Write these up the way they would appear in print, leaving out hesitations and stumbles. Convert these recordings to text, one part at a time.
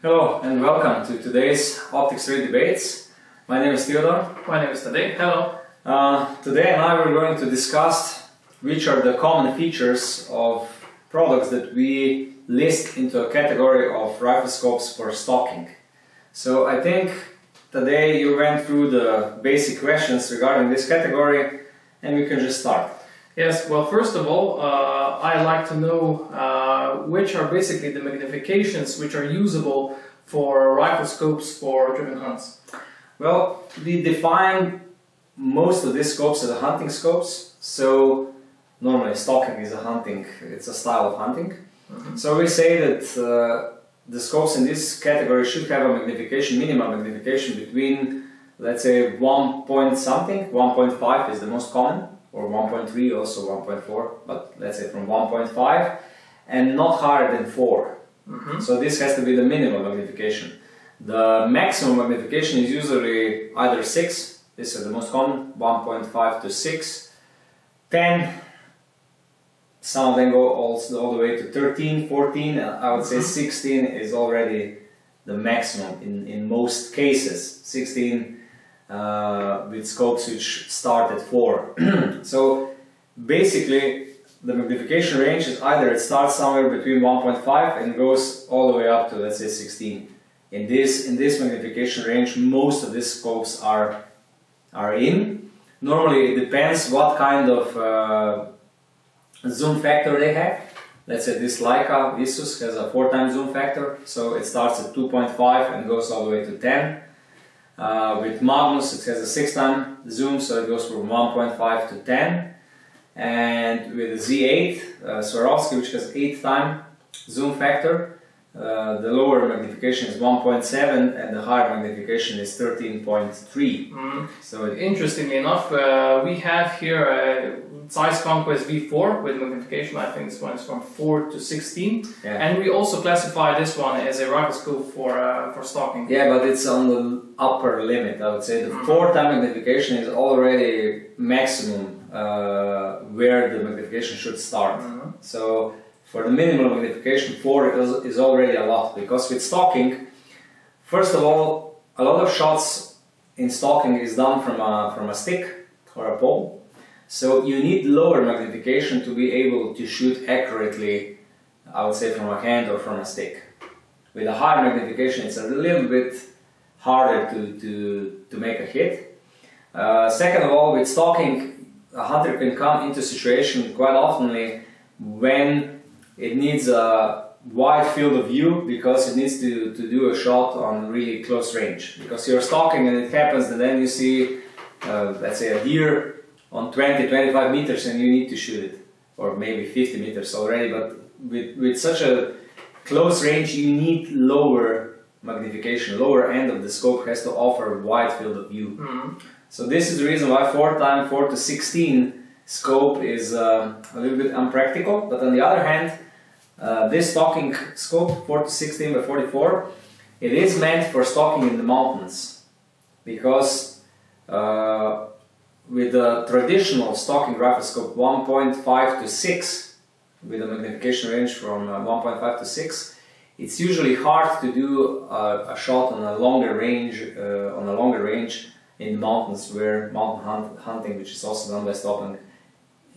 Hello and welcome to today's Optics 3 debates. My name is Theodore. My name is Tadej. Hello. Today and I are going to discuss which are the common features of products that we list into a category of riflescopes for stalking. So I think today you went through the basic questions regarding this category and we can just start. Yes, well, first of all, I'd like to know which are basically the magnifications which are usable for riflescopes for driven hunts. Well, we define most of these scopes as hunting scopes. So normally stalking is it's a style of hunting. So we say that the scopes in this category should have a magnification, minimum magnification between, let's say, 1 point something, 1.5 is the most common, or 1.3, also 1.4, but let's say from 1.5 and not higher than 4. So this has to be the minimum magnification. The maximum magnification is usually either 6, this is the most common, 1.5 to 6, 10, some of them go all the way to 13, 14, and I would say 16 is already the maximum in most cases. 16 with scopes which start at 4. So basically the magnification range is either it starts somewhere between 1.5 and goes all the way up to, let's say, 16. In this magnification range most of these scopes are in. Normally it depends what kind of zoom factor they have. Let's say this Leica Visus has a 4x zoom factor, so it starts at 2.5 and goes all the way to 10. With Magnus it has a 6x zoom, so it goes from 1.5 to 10. And with the Z8 Swarovski, which has 8x zoom factor, the lower magnification is 1.7 and the higher magnification is 13.3. So interestingly enough, we have here a Zeiss Conquest V4 with magnification. I think this one is from 4 to 16, and we also classify this one as a riflescope for stalking. Yeah, but it's on the upper limit, I would say. The 4x magnification is already maximum where the magnification should start. So for the minimal magnification, 4 is already a lot, because with stalking, first of all, a lot of shots in stalking is done from a stick or a pole. So you need lower magnification to be able to shoot accurately, I would say, from a hand or from a stick. With a higher magnification it's a little bit harder to make a hit. Second of all, with stalking, a hunter can come into a situation quite often when it needs a wide field of view, because it needs to do a shot on really close range. Because you're stalking and it happens that then you see, let's say, a deer on 20-25 meters and you need to shoot it, or maybe 50 meters already, but with such a close range you need lower magnification. Lower end of the scope has to offer wide field of view. So this is the reason why 4x 4 to 16 scope is a little bit unpractical. But on the other hand, this stalking scope 4 to 16 by 44, it is meant for stalking in the mountains, because with the traditional stalking riflescope 1.5 to 6, with a magnification range from 1.5 to 6, it's usually hard to do a shot on a longer range in the mountains, where mountain hunting, which is also done by stalking,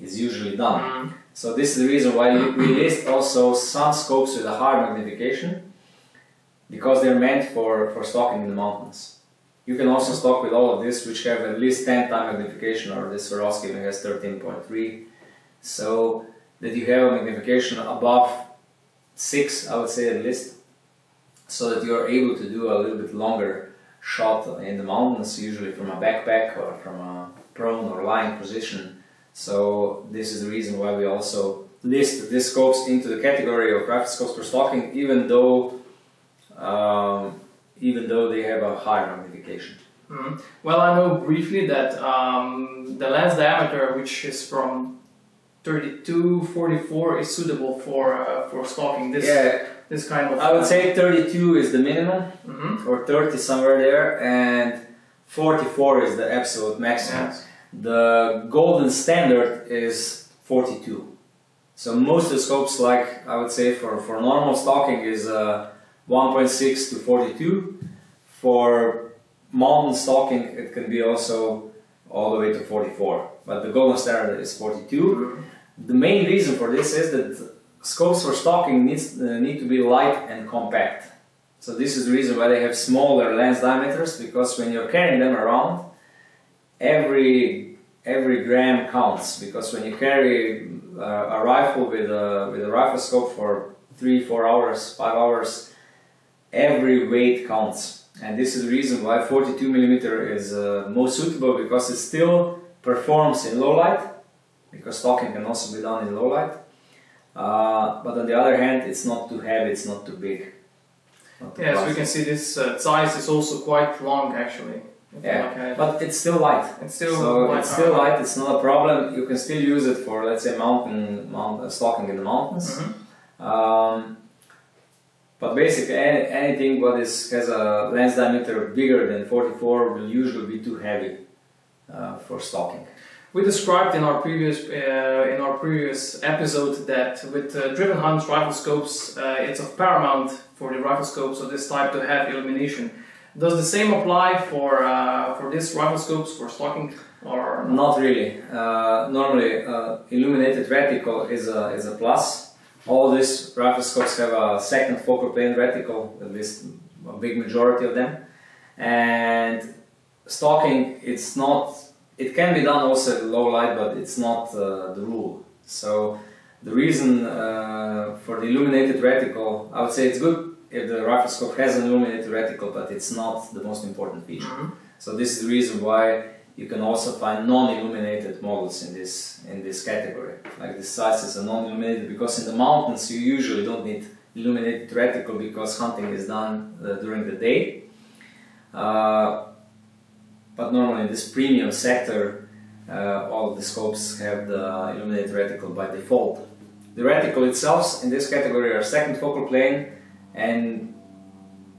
is usually done. So this is the reason why we list also some scopes with a higher magnification, because they're meant for stalking in the mountains. You can also stalk with all of this, which have at least 10x magnification, or this Swarovski has 13.3, so that you have a magnification above 6, I would say, at least, so that you are able to do a little bit longer shot in the mountains, usually from a backpack or from a prone or lying position. So this is the reason why we also list these scopes into the category of riflescopes for stalking, even though they have a higher magnification. Well, I know briefly that the lens diameter, which is from 32-44, is suitable for stalking this kind of. I would say 32 is the minimum, or 30 somewhere there, and 44 is the absolute maximum. Yes. The golden standard is 42. So most of the scopes, like I would say for normal stalking, is 1.6 to 42. For mountain stalking, it can be also all the way to 44, but the golden standard is 42. The main reason for this is that scopes for stalking need to be light and compact. So this is the reason why they have smaller lens diameters, because when you're carrying them around, every gram counts. Because when you carry a rifle with a rifle scope for 3, 4 hours, 5 hours, every weight counts. And this is the reason why 42mm is most suitable, because it still performs in low light, because stalking can also be done in low light. But on the other hand, it's not too heavy, it's not too big. Yes, we can see this size is also quite long actually. Yeah, but it's still light. It's still light. It's not a problem. You can still use it for, let's say, mountain stalking in the mountains. But basically, anything what has a lens diameter bigger than 44 will usually be too heavy for stalking. We described in our previous episode that with driven hunt rifle scopes, it's of paramount for the rifle scopes of this type to have illumination. Does the same apply for this rifle scopes for stalking, or not really? Normally, illuminated reticle is a plus. All these rifle scopes have a second focal plane reticle, at least a big majority of them. And stalking, it's not. It can be done also at low light, but it's not the rule. So the reason for the illuminated reticle, I would say it's good if the rifle scope has an illuminated reticle, but it's not the most important feature. So this is the reason why you can also find non-illuminated models in this category. Like this size is a non-illuminated, because in the mountains you usually don't need illuminated reticle because hunting is done during the day. But normally in this premium sector, all the scopes have the illuminated reticle by default. The reticle itself in this category are second focal plane, and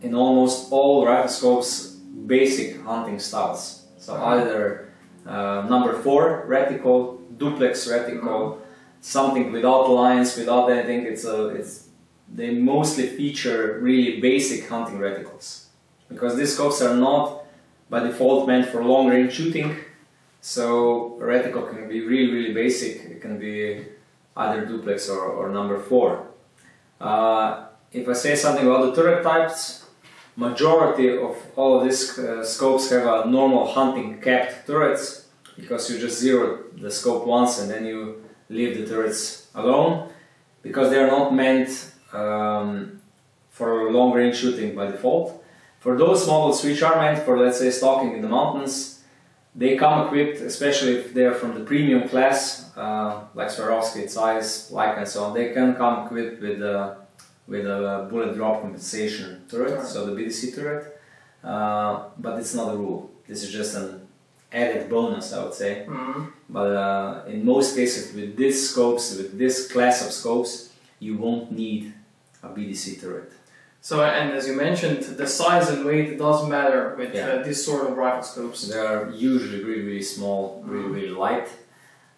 in almost all rifle scopes, basic hunting styles. So either number 4 reticle, duplex reticle, something without lines, without anything. They mostly feature really basic hunting reticles, because these scopes are not by default meant for long range shooting. So a reticle can be really, really basic. It can be either duplex or number 4. If I say something about the turret types, majority of all of these scopes have a normal hunting capped turrets, because you just zero the scope once and then you leave the turrets alone, because they are not meant for long range shooting by default. For those models which are meant for, let's say, stalking in the mountains, they come equipped, especially if they are from the premium class, like Swarovski, Zeiss, Leica and so on. They can come equipped with a bullet drop compensation turret, so the BDC turret, but it's not a rule. This is just an added bonus, I would say. But in most cases, with these scopes, with this class of scopes, you won't need a BDC turret. So, and as you mentioned, the size and weight does matter with this sort of rifle scopes. They are usually really, really small, really, really light.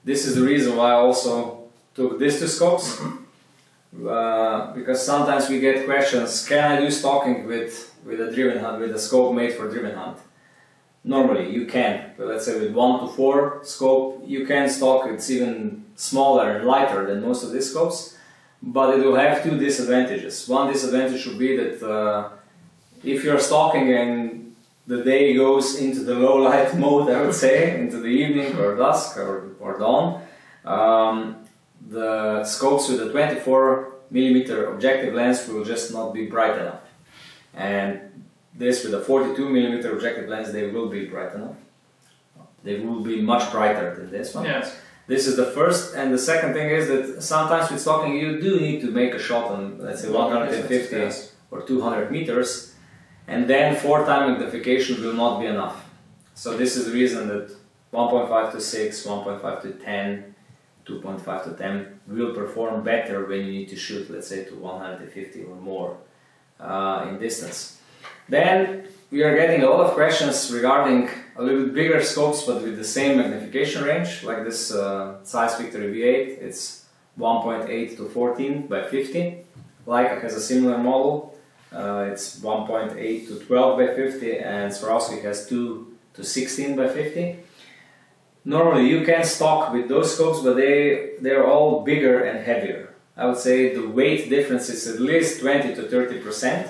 This is the reason why I also took these two scopes. Because sometimes we get questions, can I do stalking with a driven hunt, with a scope made for driven hunt? Normally you can, but let's say with 1 to 4 scope you can stalk. It's even smaller and lighter than most of these scopes, but it will have 2 disadvantages. One disadvantage would be that if you're stalking and the day goes into the low light mode, I would say, into the evening or dusk or dawn, the scopes with a 24mm objective lens will just not be bright enough. And this with a 42mm objective lens, they will be bright enough. They will be much brighter than this one. Yes. This is the first, and the second thing is that sometimes with stalking you do need to make a shot on, let's say, 150 or 200 meters, and then 4-time magnification will not be enough. So this is the reason that 1.5 to 6, 1.5 to 10, 2.5 to 10 will perform better when you need to shoot, let's say, to 150 or more in distance. Then we are getting a lot of questions regarding a little bit bigger scopes, but with the same magnification range, like this Zeiss Victory V8. It's 1.8 to 14 by 50. Leica has a similar model. It's 1.8 to 12 by 50, and Swarovski has 2 to 16 by 50. Normally you can stock with those scopes, but they're all bigger and heavier. I would say the weight difference is at least 20 to 30%.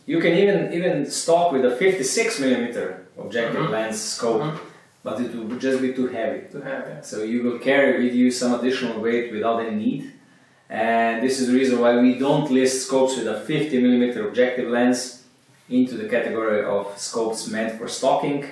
You can even stock with a 56mm objective lens scope, but it will just be too heavy. So you will carry with you some additional weight without any need. And this is the reason why we don't list scopes with a 50mm objective lens into the category of scopes meant for stocking,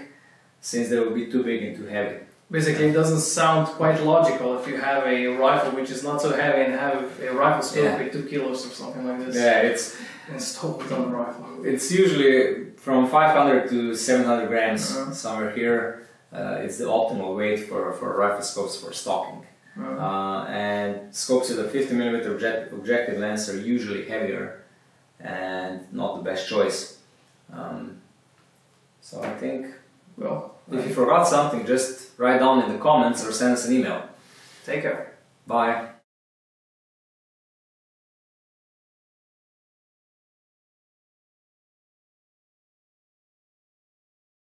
since they will be too big and too heavy. Basically, it doesn't sound quite logical if you have a rifle which is not so heavy and have a rifle scope with 2 kilos or something like this. Yeah, it's installed on the rifle. It's usually from 500 to 700 grams, somewhere here. It's the optimal weight for rifle scopes for stocking. And scopes with a 50mm objective lens are usually heavier and not the best choice. So I think, well, if you forgot something, just write down in the comments or send us an email. Take care. Bye.